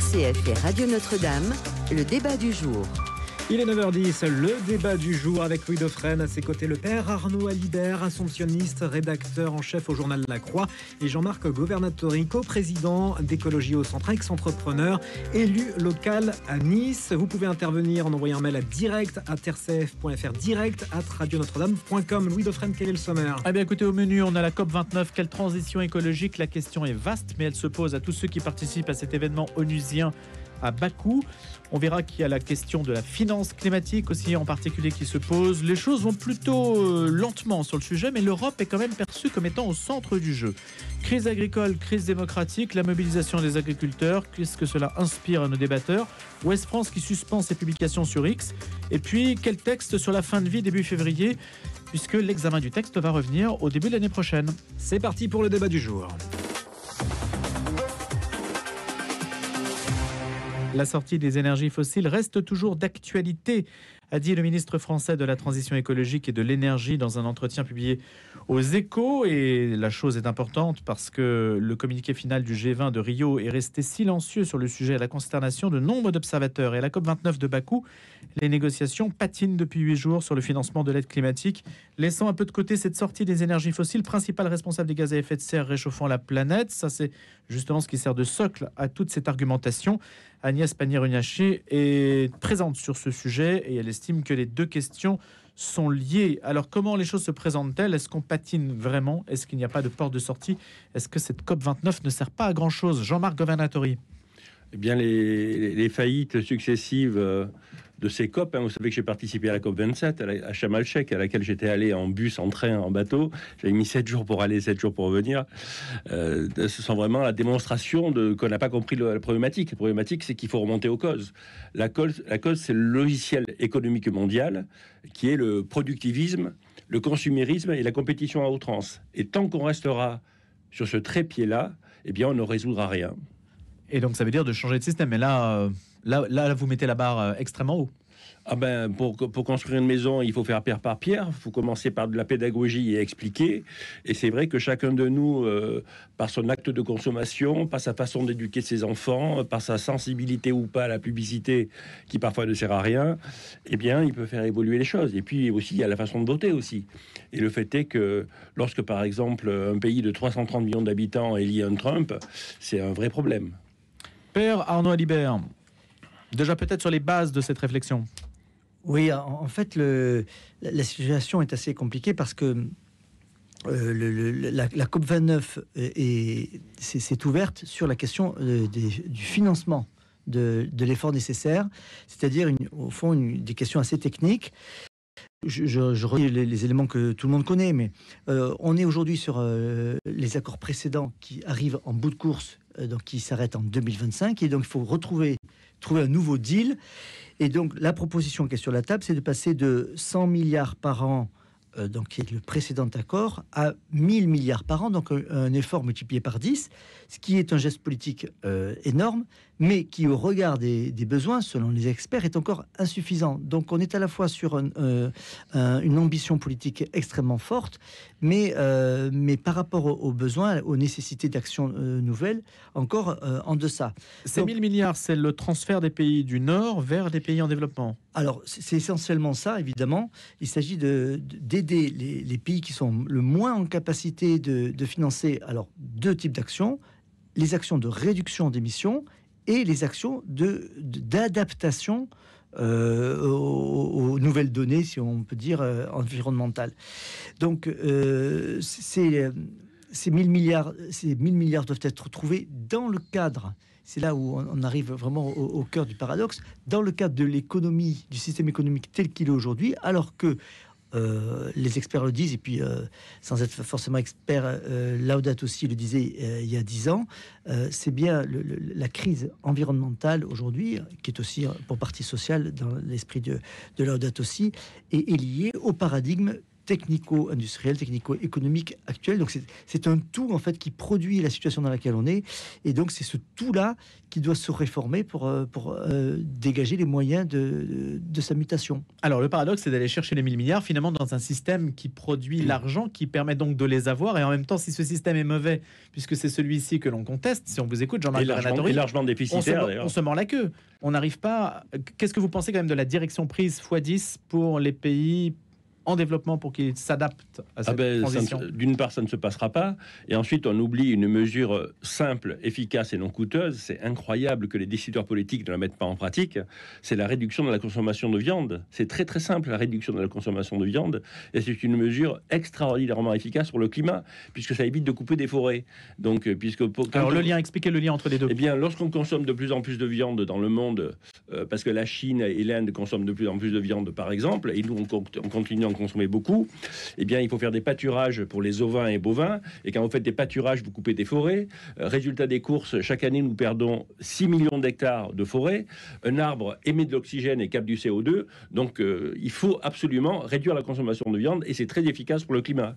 RCF et Radio Notre-Dame, le débat du jour. Il est 9h10, le débat du jour avec Louis Dauphren, à ses côtés le père Arnaud Alibert, assomptionniste, rédacteur en chef au journal La Croix, et Jean-Marc Governatori, coprésident d'Écologie au Centre, ex-entrepreneur, élu local à Nice. Vous pouvez intervenir en envoyant un mail à direct@rcf.fr, direct@radionotre-dame.com. Louis Dauphren, quel est le sommaire ? Eh bien écoutez, au menu, on a la COP29. Quelle transition écologique ? La question est vaste, mais elle se pose à tous ceux qui participent à cet événement onusien à Bakou. On verra qu'il y a la question de la finance climatique aussi en particulier qui se pose. Les choses vont plutôt lentement sur le sujet, mais l'Europe est quand même perçue comme étant au centre du jeu. Crise agricole, crise démocratique, la mobilisation des agriculteurs, qu'est-ce que cela inspire à nos débatteurs ? Ouest France qui suspend ses publications sur X. Et puis, quel texte sur la fin de vie début février, puisque l'examen du texte va revenir au début de l'année prochaine. C'est parti pour le débat du jour. La sortie des énergies fossiles reste toujours d'actualité, a dit le ministre français de la Transition écologique et de l'énergie dans un entretien publié aux Échos. Et la chose est importante parce que le communiqué final du G20 de Rio est resté silencieux sur le sujet à la consternation de nombre d'observateurs. Et à la COP29 de Bakou, les négociations patinent depuis 8 jours sur le financement de l'aide climatique, laissant un peu de côté cette sortie des énergies fossiles, principale responsable des gaz à effet de serre réchauffant la planète. Ça, c'est justement ce qui sert de socle à toute cette argumentation. Agnès Pannier-Runacher est présente sur ce sujet et elle estime que les deux questions sont liées. Alors, comment les choses se présentent-elles ? Est-ce qu'on patine vraiment ? Est-ce qu'il n'y a pas de porte de sortie ? Est-ce que cette COP29 ne sert pas à grand-chose ? Jean-Marc Governatori. Eh bien, les faillites successives de ces COP, vous savez que j'ai participé à la COP 27 à Sharm el-Sheikh, à laquelle j'étais allé en bus, en train, en bateau. J'avais mis 7 jours pour aller, 7 jours pour revenir. Ce sont vraiment la démonstration qu'on n'a pas compris la problématique. La problématique, c'est qu'il faut remonter aux causes. La cause, c'est le logiciel économique mondial, qui est le productivisme, le consumérisme et la compétition à outrance. Et tant qu'on restera sur ce trépied-là, eh bien, on ne résoudra rien. Et donc, ça veut dire de changer de système. Mais là, vous mettez la barre extrêmement haut. Ah ben, pour construire une maison, il faut faire pierre par pierre. Il faut commencer par de la pédagogie et expliquer. Et c'est vrai que chacun de nous, par son acte de consommation, par sa façon d'éduquer ses enfants, par sa sensibilité ou pas à la publicité, qui parfois ne sert à rien, eh bien, il peut faire évoluer les choses. Et puis aussi, il y a la façon de voter aussi. Et le fait est que lorsque, par exemple, un pays de 330 millions d'habitants élit un Trump, c'est un vrai problème. Père Arnaud Alibert, déjà peut-être sur les bases de cette réflexion. Oui, en fait, la situation est assez compliquée parce que la COP29 s'est ouverte sur la question du financement de l'effort nécessaire, c'est-à-dire au fond des questions assez techniques. Je relis les éléments que tout le monde connaît, mais on est aujourd'hui sur les accords précédents qui arrivent en bout de course, donc qui s'arrêtent en 2025, et donc il faut trouver un nouveau deal. Et donc la proposition qui est sur la table, c'est de passer de 100 milliards par an, donc qui est le précédent accord, à 1000 milliards par an, donc un effort multiplié par 10, ce qui est un geste politique énorme, mais qui, au regard des besoins, selon les experts, est encore insuffisant. Donc on est à la fois sur une ambition politique extrêmement forte, mais par rapport aux besoins, aux nécessités d'actions nouvelles, encore en deçà. Ces 1000 milliards, c'est le transfert des pays du Nord vers des pays en développement. Alors, c'est essentiellement ça, évidemment. Il s'agit d'aider les pays qui sont le moins en capacité de financer deux types d'actions. Les actions de réduction d'émissions et les actions d'adaptation aux nouvelles données, si on peut dire, environnementales. Donc, ces 1000 milliards doivent être trouvés dans le cadre, c'est là où on arrive vraiment au cœur du paradoxe, dans le cadre de l'économie, du système économique tel qu'il est aujourd'hui, alors que les experts le disent, et puis sans être forcément expert, Laudato Si le disait il y a 10 ans, c'est bien la crise environnementale aujourd'hui, qui est aussi pour partie sociale dans l'esprit de Laudato Si, est liée au paradigme technico-industrielle, technico-économique actuelle. Donc c'est un tout en fait qui produit la situation dans laquelle on est, et donc c'est ce tout-là qui doit se réformer pour dégager les moyens de sa mutation. Alors, le paradoxe, c'est d'aller chercher les 1000 milliards finalement dans un système qui produit l'argent, qui permet donc de les avoir. Et en même temps, si ce système est mauvais, puisque c'est celui-ci que l'on conteste, si on vous écoute, Jean-Marc Governatori, et largement déficitaire, d'ailleurs. On se mord la queue. On n'arrive pas. Qu'est-ce que vous pensez quand même de la direction prise x10 pour les pays en développement pour qu'ils s'adaptent à cette transition? D'une part, ça ne se passera pas. Et ensuite, on oublie une mesure simple, efficace et non coûteuse. C'est incroyable que les décideurs politiques ne la mettent pas en pratique. C'est la réduction de la consommation de viande. C'est très très simple, la réduction de la consommation de viande. Et c'est une mesure extraordinairement efficace sur le climat, puisque ça évite de couper des forêts. Donc, Alors, expliquez le lien entre les deux. Eh bien, lorsqu'on consomme de plus en plus de viande dans le monde, parce que la Chine et l'Inde consomment de plus en plus de viande, par exemple, et nous, on continue en consommer beaucoup, eh bien, il faut faire des pâturages pour les ovins et bovins. Et quand vous faites des pâturages, vous coupez des forêts. Résultat des courses, chaque année, nous perdons 6 millions d'hectares de forêt. Un arbre émet de l'oxygène et capte du CO2. Donc, il faut absolument réduire la consommation de viande, et c'est très efficace pour le climat.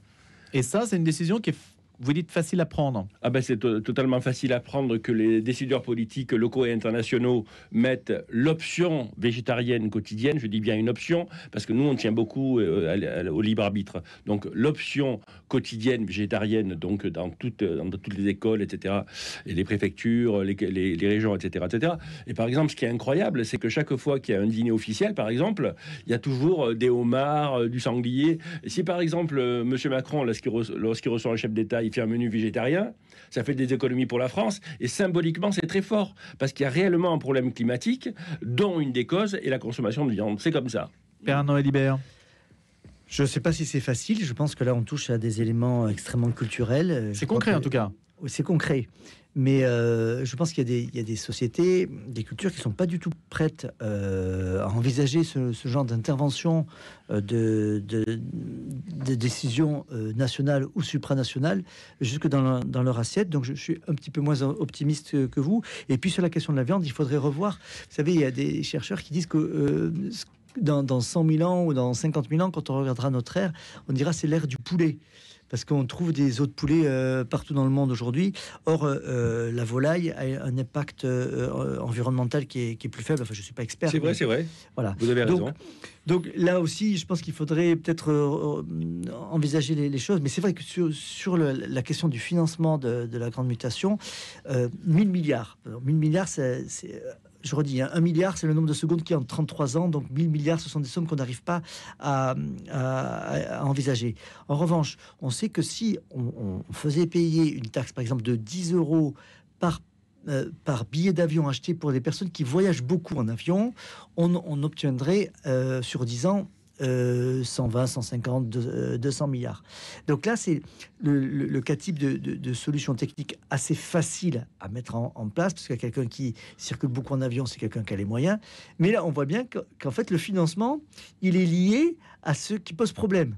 Et ça, c'est une décision qui est, vous dites, facile à prendre. C'est totalement facile à prendre que les décideurs politiques locaux et internationaux mettent l'option végétarienne quotidienne. Je dis bien une option, parce que nous, on tient beaucoup au libre arbitre. Donc, l'option quotidienne végétarienne, donc dans toutes les écoles, etc., et les préfectures, les régions, etc., etc. Et par exemple, ce qui est incroyable, c'est que chaque fois qu'il y a un dîner officiel, par exemple, il y a toujours des homards, du sanglier. Et si, par exemple, M. Macron, lorsqu'il reçoit un chef d'État, il fait un menu végétarien, ça fait des économies pour la France, et symboliquement c'est très fort, parce qu'il y a réellement un problème climatique dont une des causes est la consommation de viande. C'est comme ça. Père-Noël Libert. Je ne sais pas si c'est facile, je pense que là on touche à des éléments extrêmement culturels. C'est concret en tout cas. C'est concret. Mais je pense qu'il y a des sociétés, des cultures qui ne sont pas du tout prêtes à envisager ce genre d'intervention, de décision nationale ou supranationale jusque dans leur assiette. Donc je suis un petit peu moins optimiste que vous. Et puis sur la question de la viande, il faudrait revoir. Vous savez, il y a des chercheurs qui disent que dans 100 000 ans ou dans 50 000 ans, quand on regardera notre ère, on dira c'est l'ère du poulet. Parce qu'on trouve des os de poulet partout dans le monde aujourd'hui. Or, la volaille a un impact environnemental qui est plus faible. Enfin, je ne suis pas expert. C'est vrai. Voilà. Vous avez raison. Donc là aussi, je pense qu'il faudrait peut-être envisager les choses. Mais c'est vrai que sur la question du financement de la grande mutation, 1000 milliards. 1000 milliards, c'est je redis, 1 milliard, c'est le nombre de secondes qui en 33 ans. Donc 1000 milliards, ce sont des sommes qu'on n'arrive pas à envisager. En revanche, on sait que si on faisait payer une taxe, par exemple, de 10 € par billet d'avion acheté pour des personnes qui voyagent beaucoup en avion, on obtiendrait sur 10 ans 120, 150, 200 milliards. Donc là, c'est le cas type de solution technique assez facile à mettre en place, parce que quelqu'un qui circule beaucoup en avion, c'est quelqu'un qui a les moyens. Mais là, on voit bien qu'en fait, le financement, il est lié à ce qui pose problème.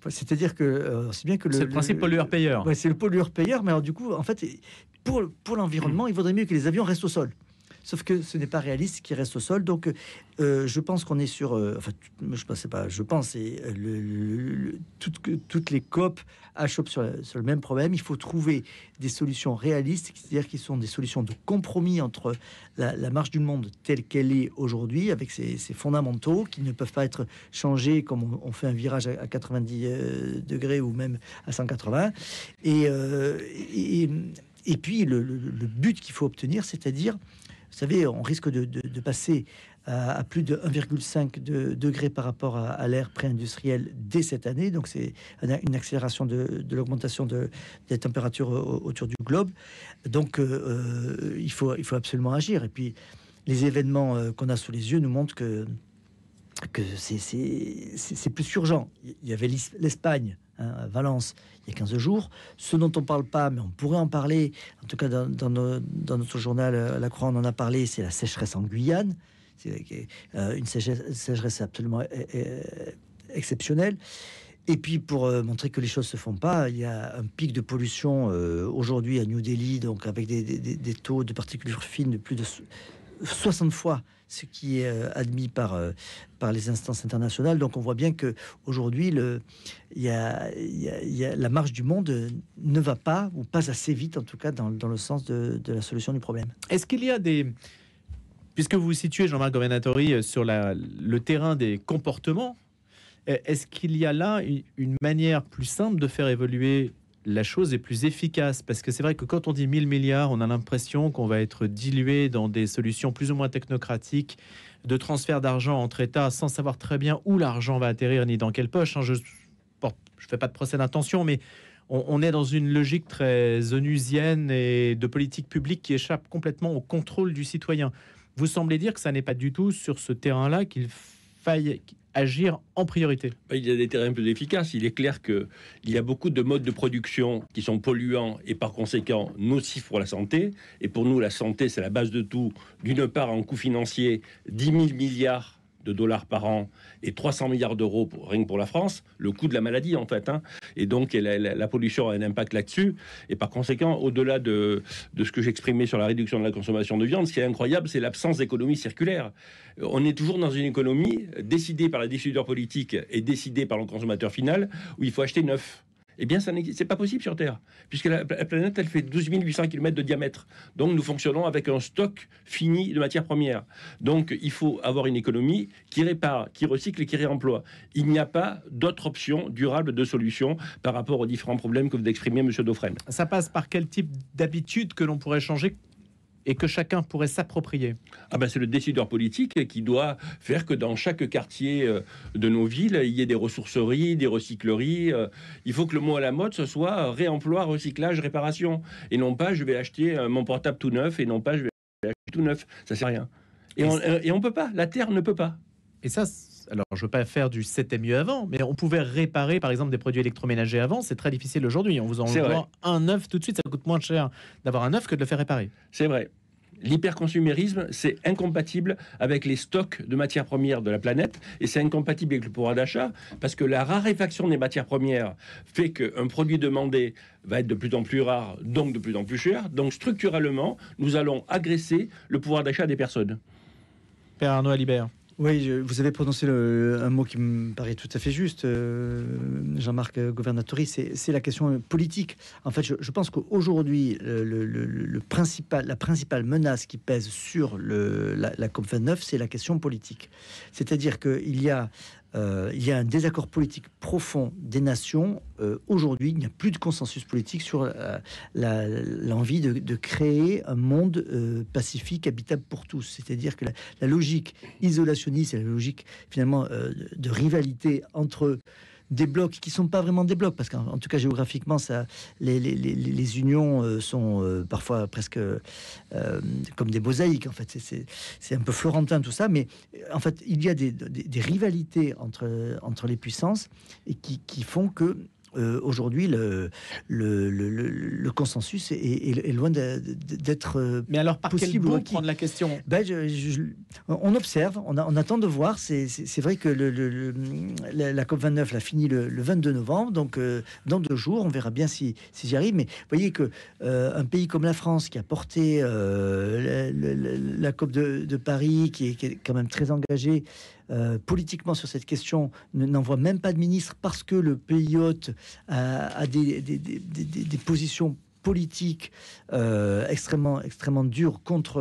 C'est-à-dire que c'est bien que c'est le principe pollueur-payeur. Ouais, c'est le pollueur-payeur, mais alors du coup, en fait, pour l'environnement, il vaudrait mieux que les avions restent au sol. Sauf que ce n'est pas réaliste qu'ils restent au sol. Donc, je pense qu'on est sur... je pense et toutes les COP achoppent sur le même problème. Il faut trouver des solutions réalistes, c'est-à-dire qui sont des solutions de compromis entre la marche du monde telle qu'elle est aujourd'hui, avec ses fondamentaux, qui ne peuvent pas être changés comme on fait un virage à 90 degrés ou même à 180. Et puis, le but qu'il faut obtenir, c'est-à-dire... Vous savez, on risque de passer à plus de 1,5 degrés par rapport à l'ère pré-industrielle dès cette année. Donc, c'est une accélération de l'augmentation des températures autour du globe. Donc, il faut absolument agir. Et puis, les événements qu'on a sous les yeux nous montrent que c'est plus urgent. Il y avait l'Espagne, à Valence, il y a 15 jours. Ce dont on ne parle pas, mais on pourrait en parler, en tout cas dans notre journal La Croix, on en a parlé, c'est la sécheresse en Guyane. C'est une sécheresse absolument exceptionnelle. Et puis, pour montrer que les choses se font pas, il y a un pic de pollution aujourd'hui à New Delhi, donc avec des taux de particules fines de plus de 60 fois ce qui est admis par les instances internationales. Donc on voit bien qu'aujourd'hui, la marche du monde ne va pas, ou pas assez vite en tout cas, dans le sens de la solution du problème. Est-ce qu'il y a puisque vous vous situez, Jean-Marc Governatori, sur le terrain des comportements, est-ce qu'il y a là une manière plus simple de faire évoluer la chose est plus efficace? Parce que c'est vrai que quand on dit 1000 milliards, on a l'impression qu'on va être dilué dans des solutions plus ou moins technocratiques de transfert d'argent entre États sans savoir très bien où l'argent va atterrir ni dans quelle poche. Je fais pas de procès d'intention, mais on est dans une logique très onusienne et de politique publique qui échappe complètement au contrôle du citoyen. Vous semblez dire que ça n'est pas du tout sur ce terrain-là qu'il faille agir en priorité. Il y a des terrains plus efficaces. Il est clair qu'il y a beaucoup de modes de production qui sont polluants et par conséquent nocifs pour la santé. Et pour nous, la santé, c'est la base de tout. D'une part, en coût financier, 10 000 milliards de dollars par an et 300 milliards d'euros rien que pour la France, le coût de la maladie en fait. Et donc la pollution a un impact là-dessus. Et par conséquent, au-delà de ce que j'exprimais sur la réduction de la consommation de viande, ce qui est incroyable, c'est l'absence d'économie circulaire. On est toujours dans une économie décidée par les décideurs politiques et décidée par le consommateur final, où il faut acheter neuf. Eh bien, c'est pas possible sur Terre, puisque la planète, elle fait 12 800 km de diamètre. Donc, nous fonctionnons avec un stock fini de matières premières. Donc, il faut avoir une économie qui répare, qui recycle et qui réemploie. Il n'y a pas d'autre option durable de solution par rapport aux différents problèmes que vous exprimez, M. Dauphren. Ça passe par quel type d'habitude que l'on pourrait changer et que chacun pourrait s'approprier? C'est le décideur politique qui doit faire que dans chaque quartier de nos villes, il y ait des ressourceries, des recycleries. Il faut que le mot à la mode, ce soit réemploi, recyclage, réparation. Et non pas, je vais acheter mon portable tout neuf, et non pas, je vais acheter tout neuf. Ça sert à rien. Et on peut pas. La Terre ne peut pas. Et ça, alors je veux pas faire du c'était mieux avant, mais on pouvait réparer par exemple des produits électroménagers avant. C'est très difficile aujourd'hui. On vous envoie un neuf tout de suite. Ça coûte moins cher d'avoir un neuf que de le faire réparer. C'est vrai. L'hyperconsumérisme, c'est incompatible avec les stocks de matières premières de la planète, et c'est incompatible avec le pouvoir d'achat, parce que la raréfaction des matières premières fait qu'un produit demandé va être de plus en plus rare, donc de plus en plus cher. Donc structurellement, nous allons agresser le pouvoir d'achat des personnes. Père Arnaud Alibert. Oui, vous avez prononcé un mot qui me paraît tout à fait juste, Jean-Marc Governatori, c'est la question politique. En fait, je pense qu'aujourd'hui, la principale menace qui pèse sur la COP29, c'est la question politique. C'est-à-dire qu'il y a un désaccord politique profond des nations. Aujourd'hui, il n'y a plus de consensus politique sur l'envie de créer un monde pacifique, habitable pour tous. C'est-à-dire que la logique isolationniste et la logique finalement de rivalité entre des blocs qui sont pas vraiment des blocs, parce qu'en tout cas géographiquement, les unions sont parfois presque comme des mosaïques. En fait, c'est un peu florentin tout ça, mais en fait, il y a des rivalités entre les puissances et qui font que aujourd'hui, le consensus est loin d'être. Mais alors, par quel bout prendre la question? On observe, on attend de voir. C'est vrai que la COP29 l'a fini le 22 novembre, donc dans 2 jours, on verra bien si j'y arrive. Mais vous voyez que un pays comme la France, qui a porté la COP de Paris, qui est quand même très engagé politiquement sur cette question, n'envoie même pas de ministre parce que le pays hôte a des positions politiques extrêmement dures contre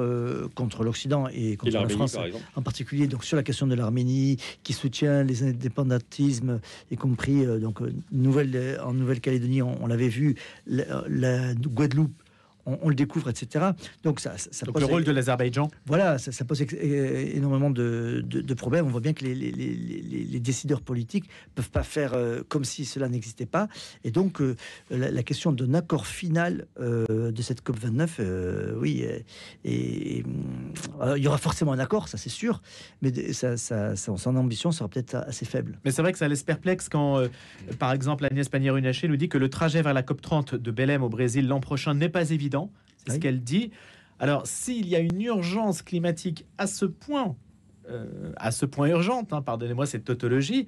l'Occident et contre la France en particulier, donc sur la question de l'Arménie, qui soutient les indépendantismes, y compris en Nouvelle-Calédonie, on l'avait vu, la Guadeloupe, on le découvre, etc. Donc, donc le rôle de l'Azerbaïdjan. Voilà, ça pose énormément de problèmes. On voit bien que les décideurs politiques peuvent pas faire comme si cela n'existait pas. Et donc, la question d'un accord final de cette COP29, oui, il y aura forcément un accord, ça c'est sûr, mais son ambition sera peut-être assez faible. Mais c'est vrai que ça laisse perplexe quand, par exemple, Agnès Pannier-Runacher nous dit que le trajet vers la COP30 de Belém au Brésil l'an prochain n'est pas évident. C'est ce qu'elle dit. Alors, s'il y a une urgence climatique à ce point urgente, pardonnez-moi cette tautologie,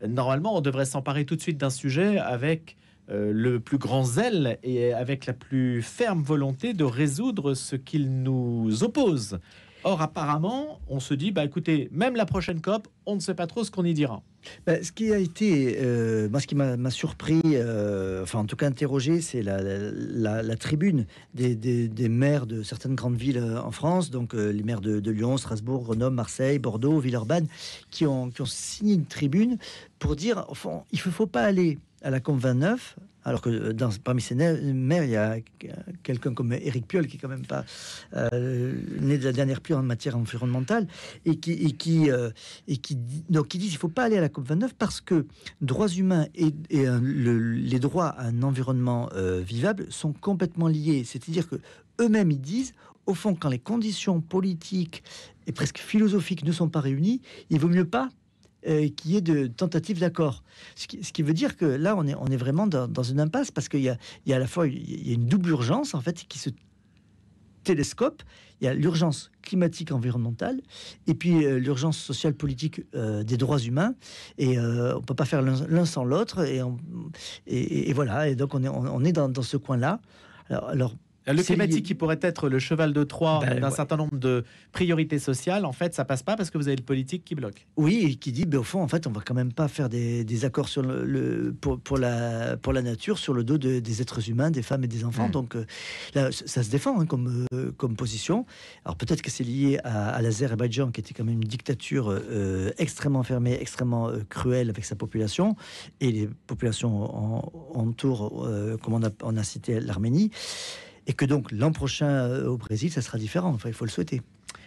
normalement, on devrait s'emparer tout de suite d'un sujet avec le plus grand zèle et avec la plus ferme volonté de résoudre ce qu'il nous oppose. Or, apparemment, on se dit, écoutez, même la prochaine COP, on ne sait pas trop ce qu'on y dira. Ce qui a été, moi, ce qui m'a surpris, en tout cas interrogé, c'est la tribune des maires de certaines grandes villes en France, donc les maires de Lyon, Strasbourg, Grenoble, Marseille, Bordeaux, Villeurbanne, qui ont signé une tribune pour dire, au fond, il ne faut pas aller à la COP29, alors que parmi ces maires, il y a quelqu'un comme Éric Piolle, qui est quand même pas né de la dernière pluie en matière environnementale, et qui disent il faut pas aller à la COP29 parce que droits humains et les droits à un environnement vivable sont complètement liés. C'est-à-dire que eux-mêmes, ils disent, au fond, quand les conditions politiques et presque philosophiques ne sont pas réunies, il vaut mieux pas qu'il y ait de tentatives d'accord. Ce qui veut dire que là, on est vraiment dans une impasse, parce qu'il y a à la fois il y a une double urgence, en fait, qui se télescope. Il y a l'urgence climatique environnementale et puis l'urgence sociale politique des droits humains. Et on ne peut pas faire l'un sans l'autre. Et voilà. Et donc, on est dans ce coin-là. Alors le climatique qui pourrait être le cheval de Troie d'un certain nombre de priorités sociales, en fait, ça passe pas parce que vous avez le politique qui bloque. Oui, et qui dit, au fond, en fait, on va quand même pas faire des accords sur pour la nature sur le dos des êtres humains, des femmes et des enfants. Donc là, ça se défend comme position. Alors peut-être que c'est lié à l'Azerbaïdjan, qui était quand même une dictature extrêmement fermée, extrêmement cruelle avec sa population, et les populations entour, comme on a cité l'Arménie. Et que donc l'an prochain au Brésil, ça sera différent. Enfin, il faut le souhaiter.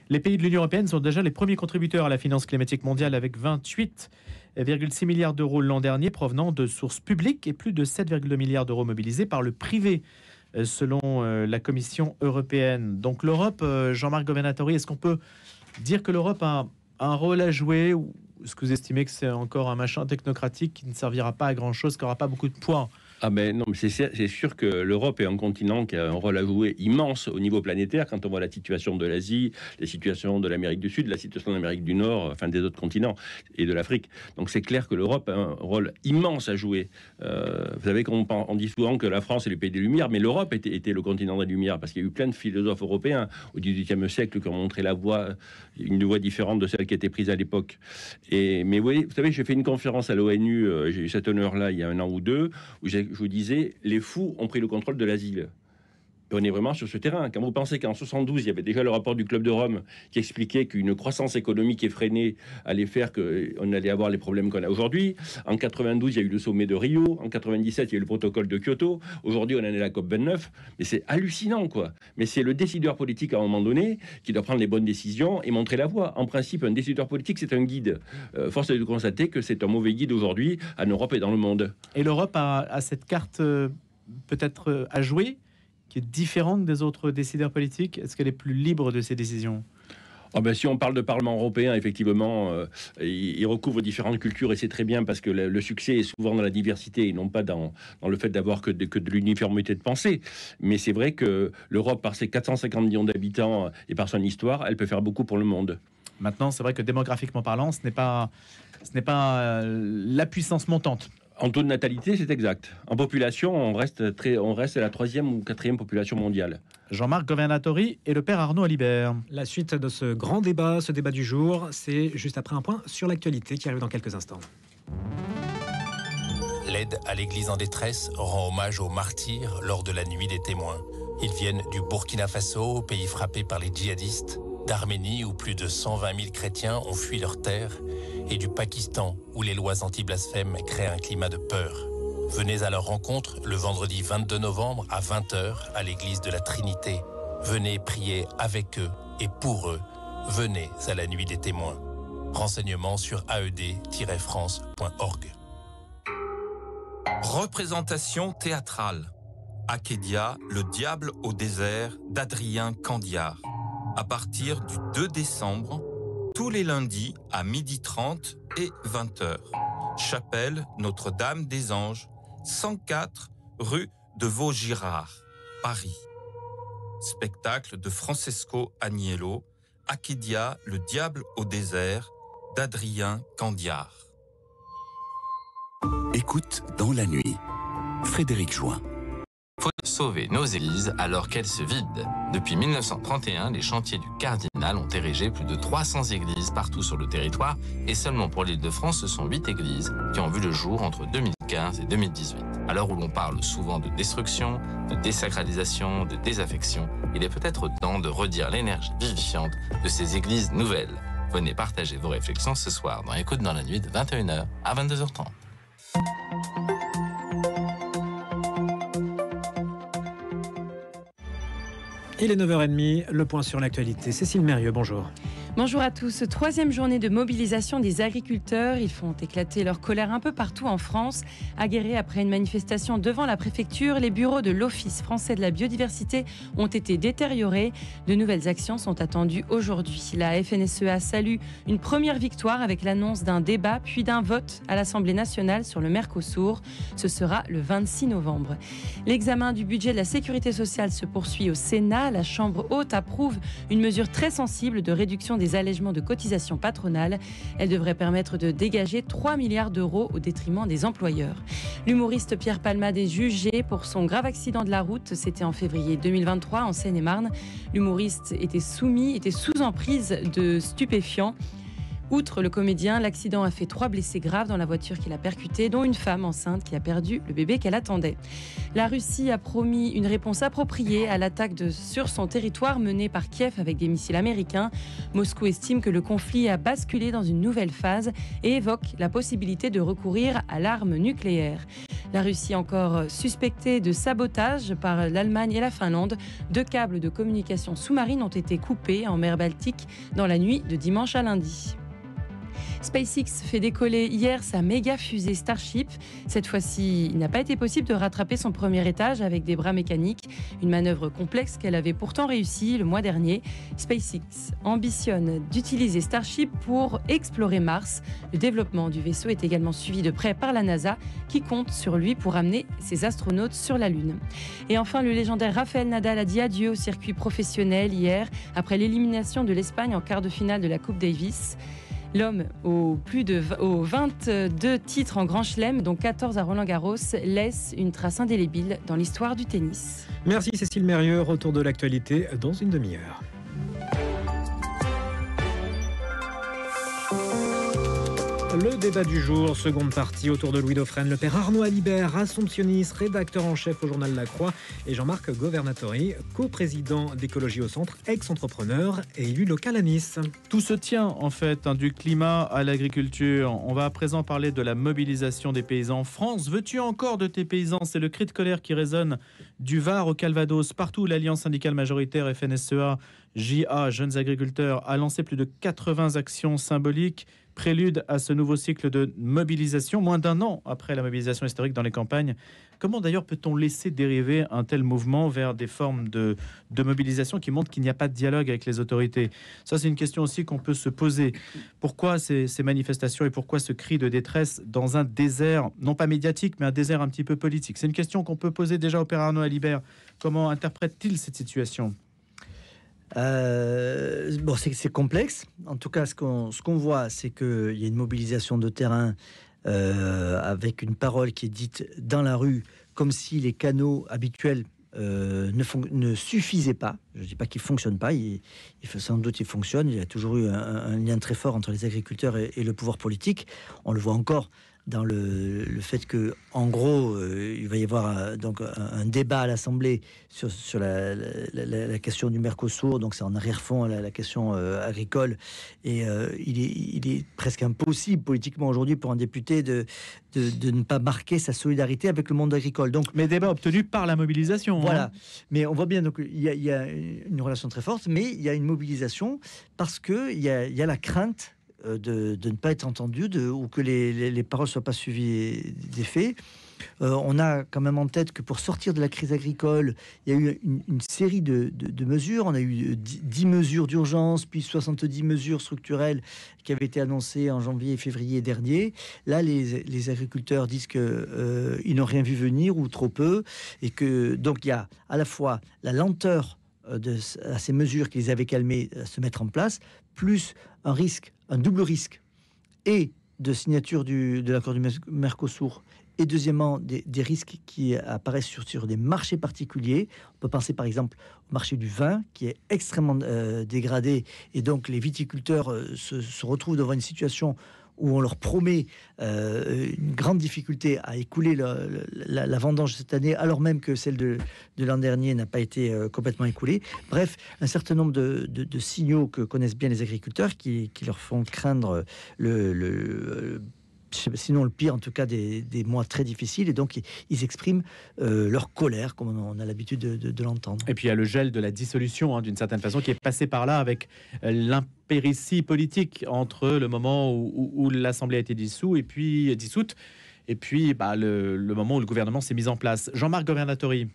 Les pays de l'Union européenne sont déjà les premiers contributeurs à la finance climatique mondiale, avec 28,6 milliards d'euros l'an dernier provenant de sources publiques et plus de 7,2 milliards d'euros mobilisés par le privé, selon la Commission européenne. Donc l'Europe, Jean-Marc Governatori, est-ce qu'on peut dire que l'Europe a un rôle à jouer, ou est-ce que vous estimez que c'est encore un machin technocratique qui ne servira pas à grand-chose, qui n'aura pas beaucoup de poids ? Ah ben non, mais c'est sûr que l'Europe est un continent qui a un rôle à jouer immense au niveau planétaire. Quand on voit la situation de l'Asie, la situation de l'Amérique du Sud, la situation de l'Amérique du Nord, enfin des autres continents et de l'Afrique. Donc c'est clair que l'Europe a un rôle immense à jouer. Vous savez qu'on dit souvent que la France est le pays des Lumières, mais l'Europe était le continent des Lumières, parce qu'il y a eu plein de philosophes européens au XVIIIe siècle qui ont montré une voie différente de celle qui était prise à l'époque. Mais vous savez, j'ai fait une conférence à l'ONU, j'ai eu cet honneur-là il y a 1 an ou 2, où je vous disais, les fous ont pris le contrôle de l'asile. Et on est vraiment sur ce terrain. Quand vous pensez qu'en 72, il y avait déjà le rapport du Club de Rome qui expliquait qu'une croissance économique effrénée allait faire qu'on allait avoir les problèmes qu'on a aujourd'hui. En 92, il y a eu le sommet de Rio. En 97, il y a eu le protocole de Kyoto. Aujourd'hui, on en est à la COP29. Mais c'est hallucinant, quoi. Mais c'est le décideur politique, à un moment donné, qui doit prendre les bonnes décisions et montrer la voie. En principe, un décideur politique, c'est un guide. Force est de constater que c'est un mauvais guide aujourd'hui en Europe et dans le monde. Et l'Europe a cette carte peut-être à jouer, qui est différente des autres décideurs politiques? Est-ce qu'elle est plus libre de ses décisions? Si on parle de Parlement européen, effectivement, il recouvre différentes cultures, et c'est très bien, parce que le succès est souvent dans la diversité et non pas dans le fait d'avoir que de l'uniformité de pensée. Mais c'est vrai que l'Europe, par ses 450 millions d'habitants et par son histoire, elle peut faire beaucoup pour le monde. Maintenant, c'est vrai que démographiquement parlant, ce n'est pas la puissance montante. En taux de natalité, c'est exact. En population, on reste à la 3e ou 4e population mondiale. Jean-Marc Governatori et le père Arnaud Alibert. La suite de ce grand débat, ce débat du jour, c'est juste après un point sur l'actualité qui arrive dans quelques instants. L'aide à l'église en détresse rend hommage aux martyrs lors de la nuit des témoins. Ils viennent du Burkina Faso, pays frappé par les djihadistes, d'Arménie où plus de 120 000 chrétiens ont fui leur terre, et du Pakistan où les lois anti-blasphème créent un climat de peur. Venez à leur rencontre le vendredi 22 novembre à 20h à l'église de la Trinité. Venez prier avec eux et pour eux. Venez à la nuit des témoins. Renseignements sur aed-france.org. Représentation théâtrale. Acadia, le diable au désert d'Adrien Candiard. À partir du 2 décembre, tous les lundis à 12h30 et 20h. Chapelle Notre-Dame des Anges, 104 rue de Vaugirard, Paris. Spectacle de Francesco Agnello, Acadia, le diable au désert d'Adrien Candiard. Écoute dans la nuit. Frédéric Join. sauver nos églises alors qu'elles se vident. Depuis 1931, les chantiers du Cardinal ont érigé plus de 300 églises partout sur le territoire et seulement pour l'Île-de-France, ce sont 8 églises qui ont vu le jour entre 2015 et 2018. À l'heure où l'on parle souvent de destruction, de désacralisation, de désaffection, il est peut-être temps de redire l'énergie vivifiante de ces églises nouvelles. Venez partager vos réflexions ce soir dans Écoute dans la nuit de 21h à 22h30. Il est 9h30, le point sur l'actualité. Cécile Mérieux, bonjour. Bonjour à tous. Troisième journée de mobilisation des agriculteurs. Ils font éclater leur colère un peu partout en France. Aguerris après une manifestation devant la préfecture, les bureaux de l'Office français de la biodiversité ont été détériorés. De nouvelles actions sont attendues aujourd'hui. La FNSEA salue une première victoire avec l'annonce d'un débat puis d'un vote à l'Assemblée nationale sur le Mercosur. Ce sera le 26 novembre. L'examen du budget de la sécurité sociale se poursuit au Sénat. La Chambre haute approuve une mesure très sensible de réduction des allègements de cotisations patronales. Elle devrait permettre de dégager 3 milliards d'euros au détriment des employeurs. L'humoriste Pierre Palmade est jugé pour son grave accident de la route. C'était en février 2023 en Seine-et-Marne. L'humoriste était sous emprise de stupéfiants. Outre le comédien, l'accident a fait 3 blessés graves dans la voiture qui l'a percuté, dont une femme enceinte qui a perdu le bébé qu'elle attendait. La Russie a promis une réponse appropriée à l'attaque sur son territoire menée par Kiev avec des missiles américains. Moscou estime que le conflit a basculé dans une nouvelle phase et évoque la possibilité de recourir à l'arme nucléaire. La Russie encore suspectée de sabotage par l'Allemagne et la Finlande. 2 câbles de communication sous-marine ont été coupés en mer Baltique dans la nuit de dimanche à lundi. SpaceX fait décoller hier sa méga fusée Starship. Cette fois-ci, il n'a pas été possible de rattraper son premier étage avec des bras mécaniques. Une manœuvre complexe qu'elle avait pourtant réussi le mois dernier. SpaceX ambitionne d'utiliser Starship pour explorer Mars. Le développement du vaisseau est également suivi de près par la NASA qui compte sur lui pour amener ses astronautes sur la Lune. Et enfin, le légendaire Rafael Nadal a dit adieu au circuit professionnel hier après l'élimination de l'Espagne en quart de finale de la Coupe Davis. L'homme aux 22 titres en Grand Chelem, dont 14 à Roland-Garros, laisse une trace indélébile dans l'histoire du tennis. Merci Cécile Mérieux, retour de l'actualité dans une demi-heure. Le débat du jour, seconde partie, autour de Louis Dauphren, le père Arnaud Alibert, assomptionniste, rédacteur en chef au journal La Croix, et Jean-Marc Governatori, coprésident d'Écologie au Centre, ex-entrepreneur et élu local à Nice. Tout se tient en fait, du climat à l'agriculture. On va à présent parler de la mobilisation des paysans. France, veux-tu encore de tes paysans? C'est le cri de colère qui résonne du Var au Calvados. Partout où l'Alliance syndicale majoritaire FNSEA, JA, Jeunes agriculteurs, a lancé plus de 80 actions symboliques. Prélude à ce nouveau cycle de mobilisation, moins d'un an après la mobilisation historique dans les campagnes. Comment d'ailleurs peut-on laisser dériver un tel mouvement vers des formes de mobilisation qui montrent qu'il n'y a pas de dialogue avec les autorités? Ça, c'est une question aussi qu'on peut se poser. Pourquoi ces manifestations et pourquoi ce cri de détresse dans un désert, non pas médiatique, mais un désert un petit peu politique? C'est une question qu'on peut poser déjà au père Arnaud Alibert. Comment interprète-t-il cette situation? C'est complexe. En tout cas, ce qu'on voit, c'est qu'il y a une mobilisation de terrain avec une parole qui est dite dans la rue, comme si les canaux habituels ne suffisaient pas. Je ne dis pas qu'ils ne fonctionnent pas, sans doute ils fonctionnent. Il y a toujours eu un lien très fort entre les agriculteurs et le pouvoir politique. On le voit encore dans le fait que, en gros, il va y avoir donc un débat à l'Assemblée sur la question du Mercosur, donc c'est en arrière-fond la question agricole, et il est presque impossible politiquement aujourd'hui pour un député de ne pas marquer sa solidarité avec le monde agricole. Donc, mais débat obtenu par la mobilisation. Voilà. Hein. Mais on voit bien, donc il y a une relation très forte, mais il y a une mobilisation parce que il y a la crainte de ne pas être entendu, ou que les paroles ne soient pas suivies des faits. On a quand même en tête que pour sortir de la crise agricole, il y a eu une série de mesures. On a eu 10 mesures d'urgence, puis 70 mesures structurelles qui avaient été annoncées en janvier et février dernier. Là, les agriculteurs disent qu'ils n'ont rien vu venir ou trop peu, et que donc il y a à la fois la lenteur à ces mesures qui les avaient calmés à se mettre en place, plus un double risque, et de signature de l'accord du Mercosur et deuxièmement, des risques qui apparaissent sur des marchés particuliers. On peut penser par exemple au marché du vin, qui est extrêmement dégradé, et donc les viticulteurs se retrouvent devant une situation où on leur promet une grande difficulté à écouler la vendange cette année, alors même que celle de l'an dernier n'a pas été complètement écoulée. Bref, un certain nombre de signaux que connaissent bien les agriculteurs qui leur font craindre sinon le pire, en tout cas des mois très difficiles, et donc ils expriment leur colère, comme on a l'habitude de l'entendre. Et puis il y a le gel de la dissolution, d'une certaine façon, qui est passé par là avec l'impéritie politique entre le moment où l'Assemblée a été dissoute, et puis le moment où le gouvernement s'est mis en place. Jean-Marc Governatori.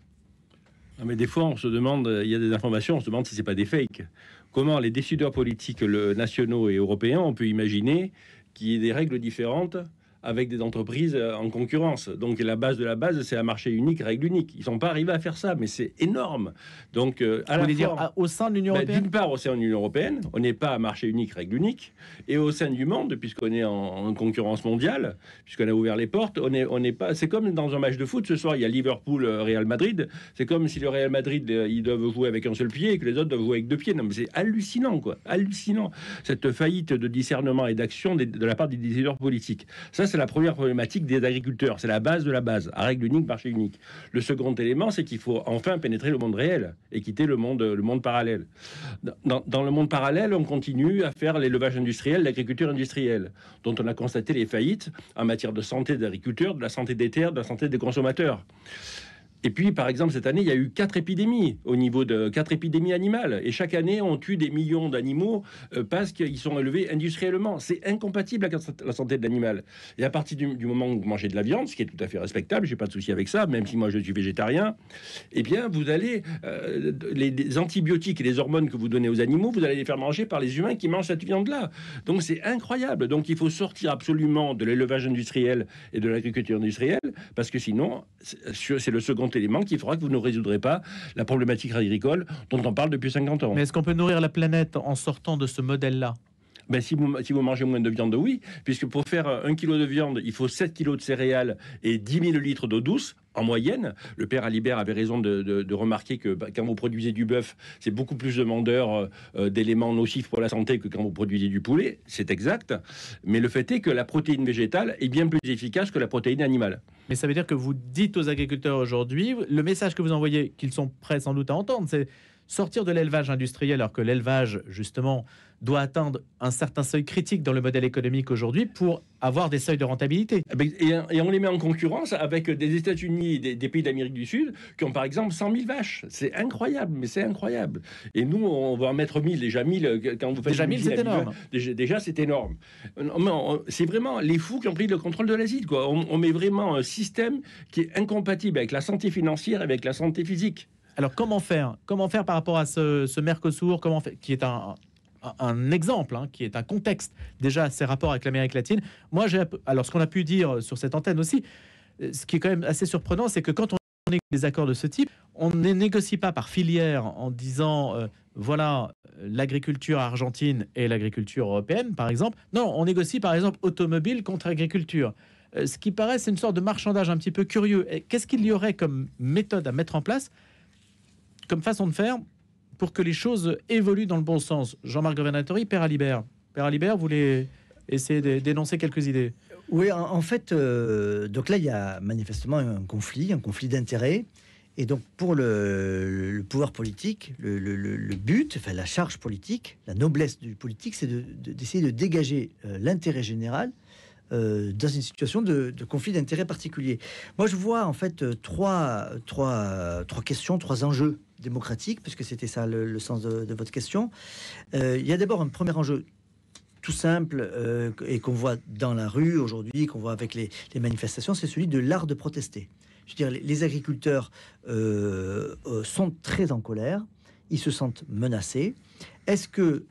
Mais des fois, on se demande, il y a des informations, on se demande si c'est pas des fakes. Comment les décideurs politiques nationaux et européens, on peut imaginer qu'il y ait des règles différentes avec des entreprises en concurrence. Donc la base de la base, c'est un marché unique, règle unique. Ils ne sont pas arrivés à faire ça, mais c'est énorme. Donc au sein de l'Union européenne, d'une part, au sein de l'Union européenne, on n'est pas à marché unique, règle unique, et au sein du monde, puisqu'on est en concurrence mondiale, puisqu'on a ouvert les portes, on n'est pas. C'est comme dans un match de foot ce soir, il y a Liverpool, Real Madrid. C'est comme si le Real Madrid, ils doivent jouer avec un seul pied et que les autres doivent jouer avec deux pieds. Non, mais c'est hallucinant, quoi, hallucinant, cette faillite de discernement et d'action de la part des décideurs politiques. Ça, c'est la première problématique des agriculteurs. C'est la base de la base, à règle unique, marché unique. Le second élément, c'est qu'il faut enfin pénétrer le monde réel et quitter le monde parallèle. Dans le monde parallèle, on continue à faire l'élevage industriel, l'agriculture industrielle, dont on a constaté les faillites en matière de santé des agriculteurs, de la santé des terres, de la santé des consommateurs. Et puis, par exemple, cette année, il y a eu 4 épidémies au niveau de 4 épidémies animales. Et chaque année, on tue des millions d'animaux parce qu'ils sont élevés industriellement. C'est incompatible avec la santé de l'animal. Et à partir du moment où vous mangez de la viande, ce qui est tout à fait respectable, j'ai pas de souci avec ça, même si moi je suis végétarien, eh bien, vous allez les antibiotiques et les hormones que vous donnez aux animaux, vous allez les faire manger par les humains qui mangent cette viande-là. Donc c'est incroyable. Donc il faut sortir absolument de l'élevage industriel et de l'agriculture industrielle, parce que sinon, c'est le second élément qui fera que vous ne résoudrez pas la problématique agricole dont on parle depuis 50 ans. Mais est-ce qu'on peut nourrir la planète en sortant de ce modèle-là ? Ben, si vous mangez moins de viande, oui, puisque pour faire 1 kg de viande, il faut 7 kg de céréales et 10 000 litres d'eau douce. En moyenne, le père Alibert avait raison de remarquer que quand vous produisez du bœuf, c'est beaucoup plus demandeur d'éléments nocifs pour la santé que quand vous produisez du poulet. C'est exact. Mais le fait est que la protéine végétale est bien plus efficace que la protéine animale. Mais ça veut dire que vous dites aux agriculteurs aujourd'hui, le message que vous envoyez, qu'ils sont prêts sans doute à entendre, c'est sortir de l'élevage industriel, alors que l'élevage, justement, doit atteindre un certain seuil critique dans le modèle économique aujourd'hui pour avoir des seuils de rentabilité. Et on les met en concurrence avec des États-Unis et des pays d'Amérique du Sud qui ont par exemple 100 000 vaches. C'est incroyable, mais c'est incroyable. Et nous, on va en mettre 1000. Déjà 1000, quand vous faites déjà 1000, c'est énorme. Déjà, c'est énorme. C'est vraiment les fous qui ont pris le contrôle de l'Asie, quoi. On met vraiment un système qui est incompatible avec la santé financière et avec la santé physique. Alors comment faire par rapport à ce Mercosur, qui est un exemple, qui est un contexte déjà à ses rapports avec l'Amérique latine. Moi, alors ce qu'on a pu dire sur cette antenne aussi, ce qui est quand même assez surprenant, c'est que quand on négocie des accords de ce type, on ne négocie pas par filière en disant voilà l'agriculture argentine et l'agriculture européenne, par exemple. Non, on négocie par exemple automobile contre agriculture. Ce qui paraît, c'est une sorte de marchandage un petit peu curieux. Qu'est-ce qu'il y aurait comme méthode à mettre en place, comme façon de faire, pour que les choses évoluent dans le bon sens? Jean-Marc Governatori, Père Alibert. Père Alibert, vous voulez essayer d'énoncer quelques idées? Oui, en fait, donc là, il y a manifestement un conflit d'intérêts. Et donc, pour le pouvoir politique, le but, enfin la charge politique, la noblesse du politique, c'est d'essayer de dégager l'intérêt général dans une situation de conflit d'intérêts particulier. Moi, je vois en fait trois questions, trois enjeux démocratiques, puisque c'était ça le sens de votre question. Il y a d'abord un premier enjeu tout simple et qu'on voit dans la rue aujourd'hui, qu'on voit avec les manifestations, c'est celui de l'art de protester. Je veux dire, les agriculteurs sont très en colère, ils se sentent menacés. Est-ce que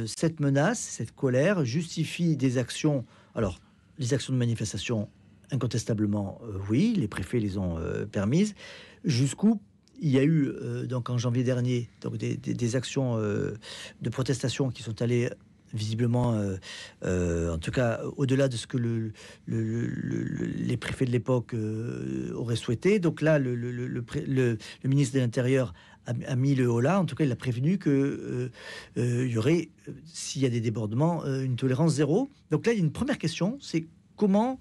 cette menace, cette colère justifie des actions? Alors, les actions de manifestation, incontestablement, oui, les préfets les ont permises. Jusqu'où il y a eu, donc en janvier dernier, donc des actions de protestation qui sont allées visiblement, en tout cas, au-delà de ce que les préfets de l'époque auraient souhaité. Donc là, le ministre de l'Intérieur a mis le haut là. En tout cas, il a prévenu que il y aurait, s'il y a des débordements, une tolérance zéro. Donc là, il y a une première question, c'est comment